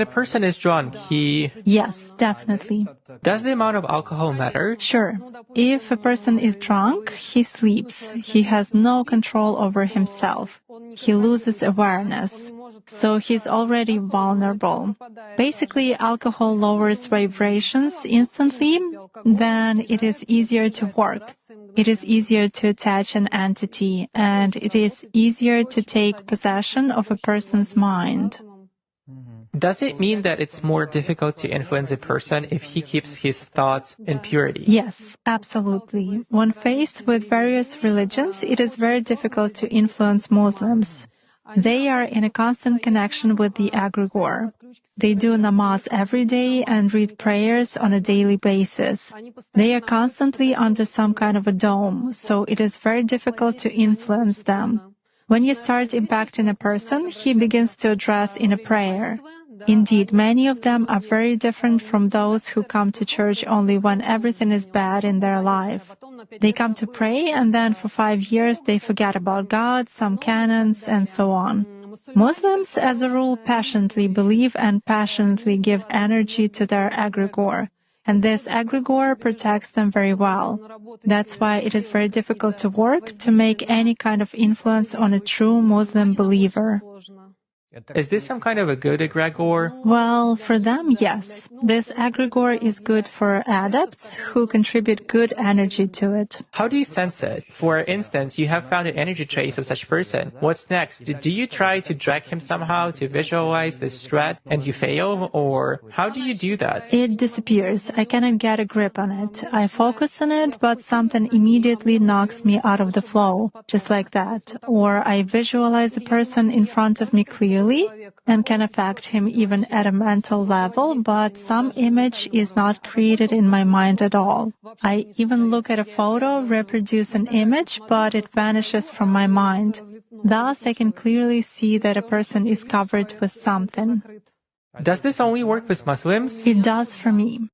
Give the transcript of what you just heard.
The person is drunk, Yes, definitely. Does the amount of alcohol matter? Sure. If a person is drunk, he sleeps. He has no control over himself. He loses awareness. So he's already vulnerable. Basically, alcohol lowers vibrations instantly, then it is easier to work. It is easier to attach an entity, and it is easier to take possession of a person's mind. Does it mean that it's more difficult to influence a person if he keeps his thoughts in purity? Yes, absolutely. When faced with various religions, it is very difficult to influence Muslims. They are in a constant connection with the egregore. They do namaz every day and read prayers on a daily basis. They are constantly under some kind of a dome, so it is very difficult to influence them. When you start impacting a person, he begins to address in a prayer. Indeed, many of them are very different from those who come to church only when everything is bad in their life. They come to pray, and then for 5 years they forget about God, some canons, and so on. Muslims, as a rule, passionately believe and passionately give energy to their egregore, and this egregore protects them very well. That's why it is very difficult to work to make any kind of influence on a true Muslim believer. Is this some kind of a good egregore? Well, for them, yes. This egregore is good for adepts who contribute good energy to it. How do you sense it? For instance, you have found an energy trace of such person. What's next? Do you try to drag him somehow to visualize this threat and you fail? Or how do you do that? It disappears. I cannot get a grip on it. I focus on it, but something immediately knocks me out of the flow, just like that. Or I visualize a person in front of me clearly and can affect him even at a mental level, but some image is not created in my mind at all. I even look at a photo, reproduce an image, but it vanishes from my mind. Thus, I can clearly see that a person is covered with something. Does this only work with Muslims? It does for me.